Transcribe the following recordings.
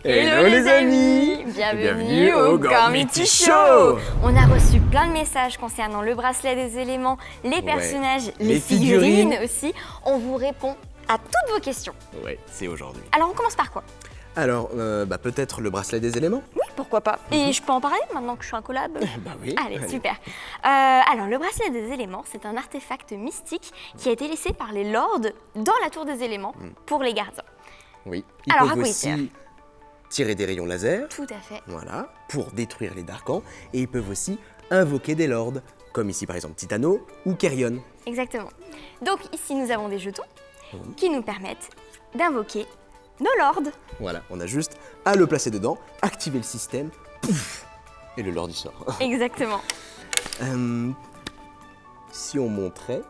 Hello les amis. Bienvenue au Gormiti Show. On a reçu plein de messages concernant le bracelet des éléments, les personnages, les figurines aussi. On vous répond à toutes vos questions. Ouais, c'est aujourd'hui. Alors on commence par quoi? Alors, peut-être le bracelet des éléments? Oui, pourquoi pas. Et je peux en parler maintenant que je suis un collab? Bah oui. Allez, super. Alors, le bracelet des éléments, c'est un artefact mystique qui a été laissé par les lords dans la tour des éléments pour les gardiens. Oui. Ils Alors, à peuvent quoi il aussi sert? tirer des rayons laser, Tout à fait. voilà, pour détruire les Darkans. Et ils peuvent aussi invoquer des lords, comme ici par exemple Titano ou Kerion. Exactement. Donc ici, nous avons des jetons qui nous permettent d'invoquer nos lords. Voilà, on a juste à le placer dedans, activer le système, pouf, et le lord il sort. Exactement. Si on montrait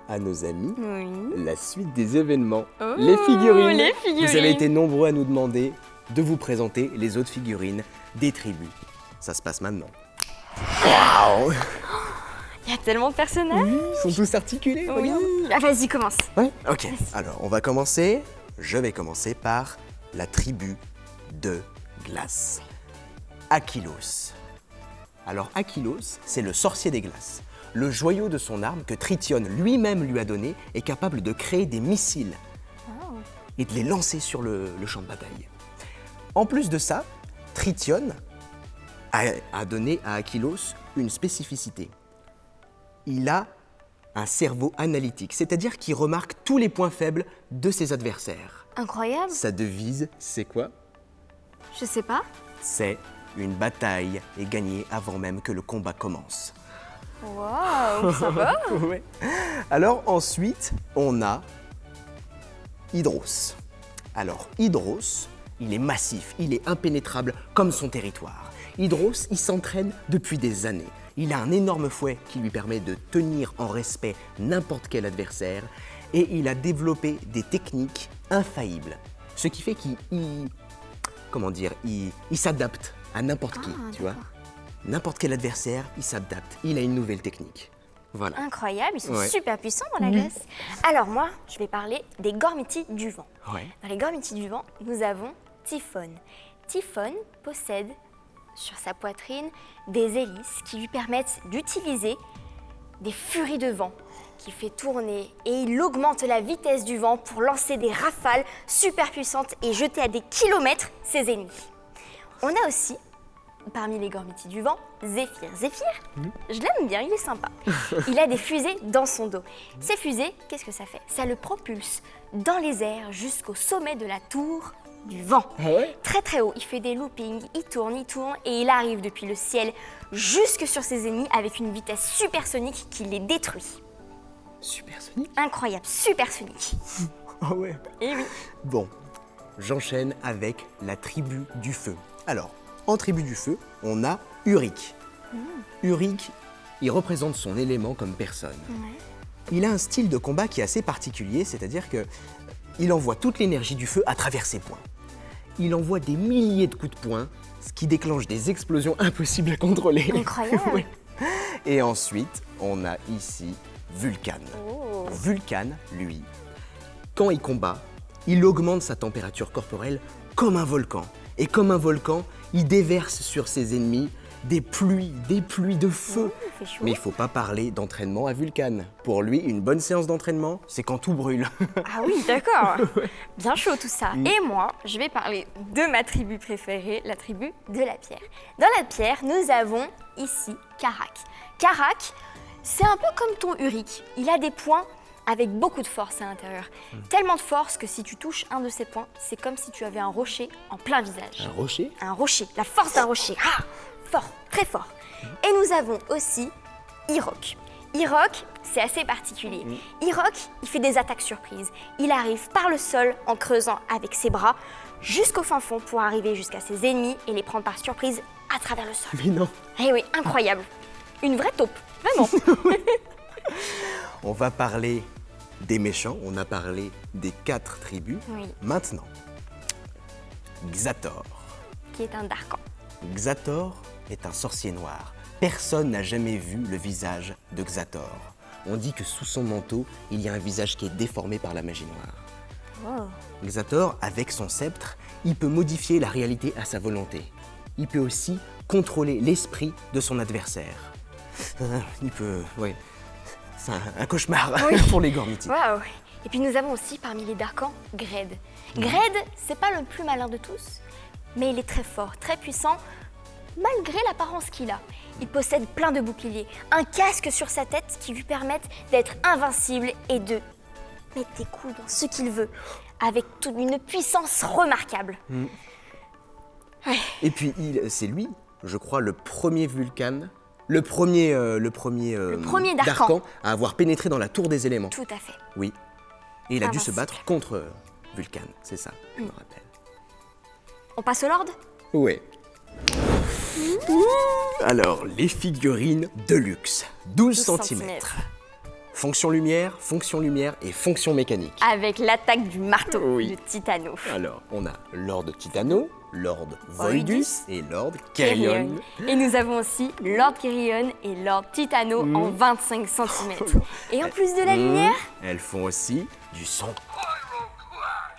à nos amis Oui. la suite des événements, Oh, les figurines. les figurines. Vous avez été nombreux à nous demander de vous présenter les autres figurines des tribus. Ça se passe maintenant. Waouh! Il y a tellement de personnages. Ils sont tous articulés, Oui. regarde. Ah, vas-y, commence. Ouais. Ok, alors on va commencer. Je vais commencer par la tribu de glace. Akylos. Alors Akylos, c'est le sorcier des glaces. Le joyau de son arme que Tritione lui-même lui a donné est capable de créer des missiles et de les lancer sur le champ de bataille. En plus de ça, Tritione a donné à Akylos une spécificité. Il a un cerveau analytique, c'est-à-dire qu'il remarque tous les points faibles de ses adversaires. Incroyable. Sa devise, c'est quoi? Je sais pas. C'est une bataille est gagnée avant même que le combat commence. Waouh, ça va. Ouais. Alors ensuite, on a Hydros. Alors Hydros, il est massif, il est impénétrable comme son territoire. Hydros, il s'entraîne depuis des années. Il a un énorme fouet qui lui permet de tenir en respect n'importe quel adversaire et il a développé des techniques infaillibles. Ce qui fait qu'il s'adapte à n'importe qui, tu vois. N'importe quel adversaire, il s'adapte. Il a une nouvelle technique. Voilà. Incroyable, ils sont Ouais. super puissants dans la glace. Alors moi, je vais parler des Gormiti du vent. Ouais. Dans les Gormiti du vent, nous avons Typhon. Typhon possède sur sa poitrine des hélices qui lui permettent d'utiliser des furies de vent qui fait tourner et il augmente la vitesse du vent pour lancer des rafales super puissantes et jeter à des kilomètres ses ennemis. On a aussi, parmi les Gormiti du vent, Zéphyr. Zéphyr, je l'aime bien, il est sympa. Il a des fusées dans son dos. Ces fusées, qu'est-ce que ça fait? Ça le propulse dans les airs jusqu'au sommet de la tour du vent. Ah ouais? Très très haut, il fait des loopings, il tourne et il arrive depuis le ciel jusque sur ses ennemis avec une vitesse supersonique qui les détruit. Supersonique? Incroyable, supersonique. Ah ouais. Et oui. Bon, j'enchaîne avec la tribu du feu. Alors, en tribu du feu, on a Uric. Uric, il représente son élément comme personne. Il a un style de combat qui est assez particulier, c'est-à-dire que il envoie toute l'énergie du feu à travers ses poings. Il envoie des milliers de coups de poing, ce qui déclenche des explosions impossibles à contrôler. Incroyable. Ouais. Et ensuite, on a ici Vulcane. Oh. Vulcane, lui, quand il combat, il augmente sa température corporelle comme un volcan. Et comme un volcan, il déverse sur ses ennemis des pluies de feu. Il fait chaud. Mais il ne faut pas parler d'entraînement à Vulcane. Pour lui, une bonne séance d'entraînement, c'est quand tout brûle. Ah oui, d'accord. Bien chaud tout ça. Et moi, je vais parler de ma tribu préférée, la tribu de la pierre. Dans la pierre, nous avons ici Karak. Karak, c'est un peu comme ton Uric. Il a des points avec beaucoup de force à l'intérieur. Tellement de force que si tu touches un de ces points, c'est comme si tu avais un rocher en plein visage. Un rocher? Un rocher, la force d'un rocher. Ah, fort, très fort. Et nous avons aussi Irok. Irok, c'est assez particulier. Irok, il fait des attaques surprises. Il arrive par le sol en creusant avec ses bras jusqu'au fin fond pour arriver jusqu'à ses ennemis et les prendre par surprise à travers le sol. Mais non. Eh oui, incroyable. Une vraie taupe, vraiment. On va parler des méchants, on a parlé des 4 tribus. Oui. Maintenant, Xator. Qui est un Darkan. Xator est un sorcier noir. Personne n'a jamais vu le visage de Xator. On dit que sous son manteau, il y a un visage qui est déformé par la magie noire. Oh. Xator, avec son sceptre, il peut modifier la réalité à sa volonté. Il peut aussi contrôler l'esprit de son adversaire. Il peut... Ouais, c'est un cauchemar pour les Gormiti. Waouh! Et puis nous avons aussi parmi les Darkans Gred. Gred, c'est pas le plus malin de tous, mais il est très fort, très puissant, malgré l'apparence qu'il a. Il possède plein de boucliers, un casque sur sa tête qui lui permettent d'être invincible et de mettre des coups dans ce qu'il veut, avec toute une puissance remarquable. Et puis, c'est lui, je crois, le premier Vulcan, le premier Darkan à avoir pénétré dans la tour des éléments. Tout à fait. Oui. Et il a dû se Invincible. battre contre Vulcan, c'est ça, je me rappelle. On passe au Lord? Ouais. Alors, les figurines de luxe, 12 cm. centimètres. Fonction lumière et fonction mécanique. Avec l'attaque du marteau Oui. de Titano. Alors, on a Lord Titano, Lord Voidus et Lord Kerion. Kerion. Et nous avons aussi Lord Kerion et Lord Titano en 25 cm. Et en plus de la lumière, Elles font aussi du son.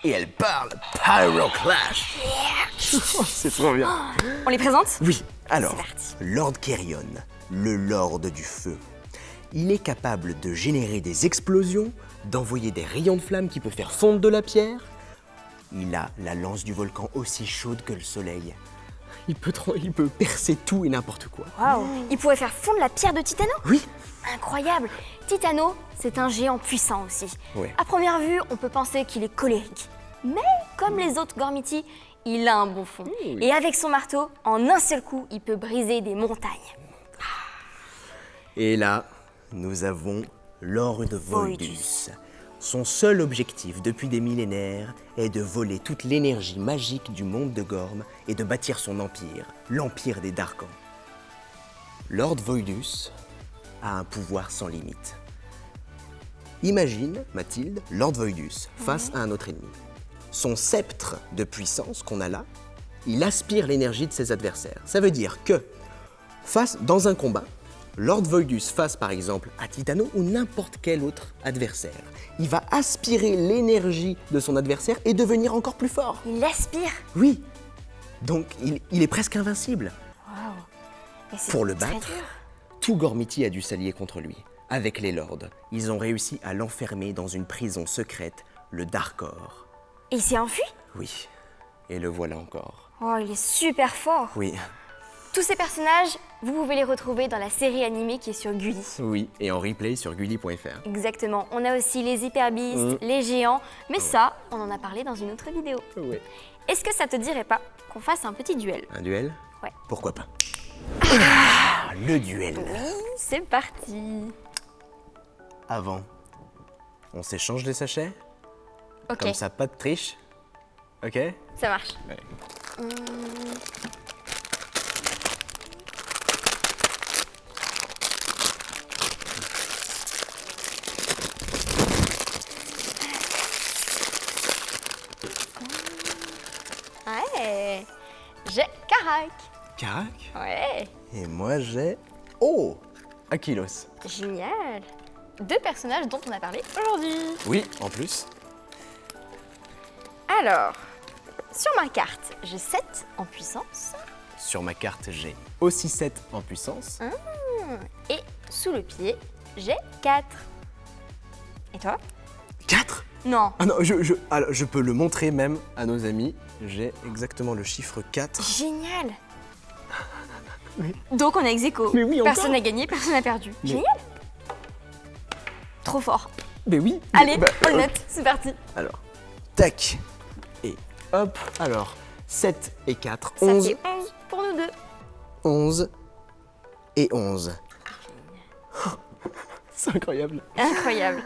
Et elles parlent Pyroclash. C'est trop bien. on les présente? Oui, alors, C'est parti. Lord Kerion, le Lord du Feu. Il est capable de générer des explosions, d'envoyer des rayons de flamme qui peuvent faire fondre de la pierre. Il a la lance du volcan aussi chaude que le soleil. Il peut percer tout et n'importe quoi. Waouh! Il pourrait faire fondre la pierre de Titano? Oui. Incroyable! Titano, c'est un géant puissant aussi. Ouais. À première vue, on peut penser qu'il est colérique. Mais comme les autres Gormiti, il a un bon fond. Oui. Et avec son marteau, en un seul coup, il peut briser des montagnes. Et là, nous avons Lord Voidus. Son seul objectif depuis des millénaires est de voler toute l'énergie magique du monde de Gorm et de bâtir son empire, l'empire des Darkans. Lord Voidus a un pouvoir sans limite. Imagine, Mathilde, Lord Voidus face à un autre ennemi. Son sceptre de puissance qu'on a là, il aspire l'énergie de ses adversaires. Ça veut dire que, dans un combat, Lord Voidus face par exemple à Titano ou n'importe quel autre adversaire, il va aspirer l'énergie de son adversaire et devenir encore plus fort. Il aspire. Oui, donc il est presque invincible. Waouh! Et c'est Pour le très battre, dur. tout Gormiti a dû s'allier contre lui. Avec les Lords, ils ont réussi à l'enfermer dans une prison secrète, le Darkor. Et il s'est enfui? Oui, et le voilà encore. Oh, il est super fort. Oui, Tous ces personnages, vous pouvez les retrouver dans la série animée qui est sur Gulli. oui, et en replay sur gulli.fr. Exactement. On a aussi les hyperbeasts, les géants, mais ça, on en a parlé dans une autre vidéo. Oui. Est-ce que ça te dirait pas qu'on fasse un petit duel? Un duel? Ouais. Pourquoi pas? Ah, le duel. C'est parti. Avant, on s'échange des sachets? Ok, Comme ça, pas de triche. Ok? ça marche. Ouais. Ouais. J'ai Karak. Karak? Ouais. Et moi j'ai... Oh! Aquilos. Génial. Deux personnages dont on a parlé aujourd'hui. Oui, en plus. Alors, sur ma carte, j'ai 7 en puissance. Sur ma carte, j'ai aussi 7 en puissance. Et sous le pied, j'ai 4. Et toi? 4? Non. Ah non, alors, je peux le montrer même à nos amis. J'ai exactement le chiffre 4. Génial. Oui. Donc on a ex aequo. Mais oui, encore. Personne n'a gagné, personne n'a perdu. Mais- Génial. Trop fort. Mais oui. Allez, Bah, on le note, c'est parti. Alors, tac. Et hop. Alors, 7 et 4, Ça 11. fait 11 pour nous deux. 11 et 11. C'est incroyable. Incroyable.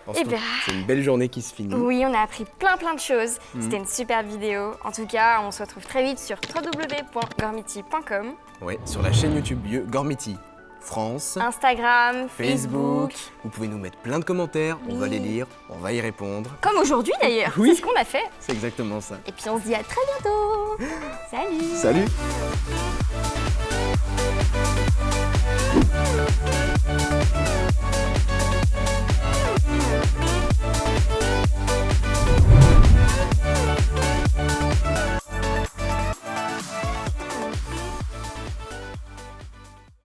Franchement, ben- c'est une belle journée qui se finit. Oui, on a appris plein de choses. C'était une super vidéo. En tout cas, on se retrouve très vite sur www.gormiti.com, Ouais, sur la chaîne YouTube Gormiti France, Instagram, Facebook. Facebook. Vous pouvez nous mettre plein de commentaires, on va Oui. les lire, on va y répondre. Comme aujourd'hui d'ailleurs. Oui. C'est ce qu'on a fait. C'est exactement ça. Et puis on se dit à très bientôt. Salut. Salut!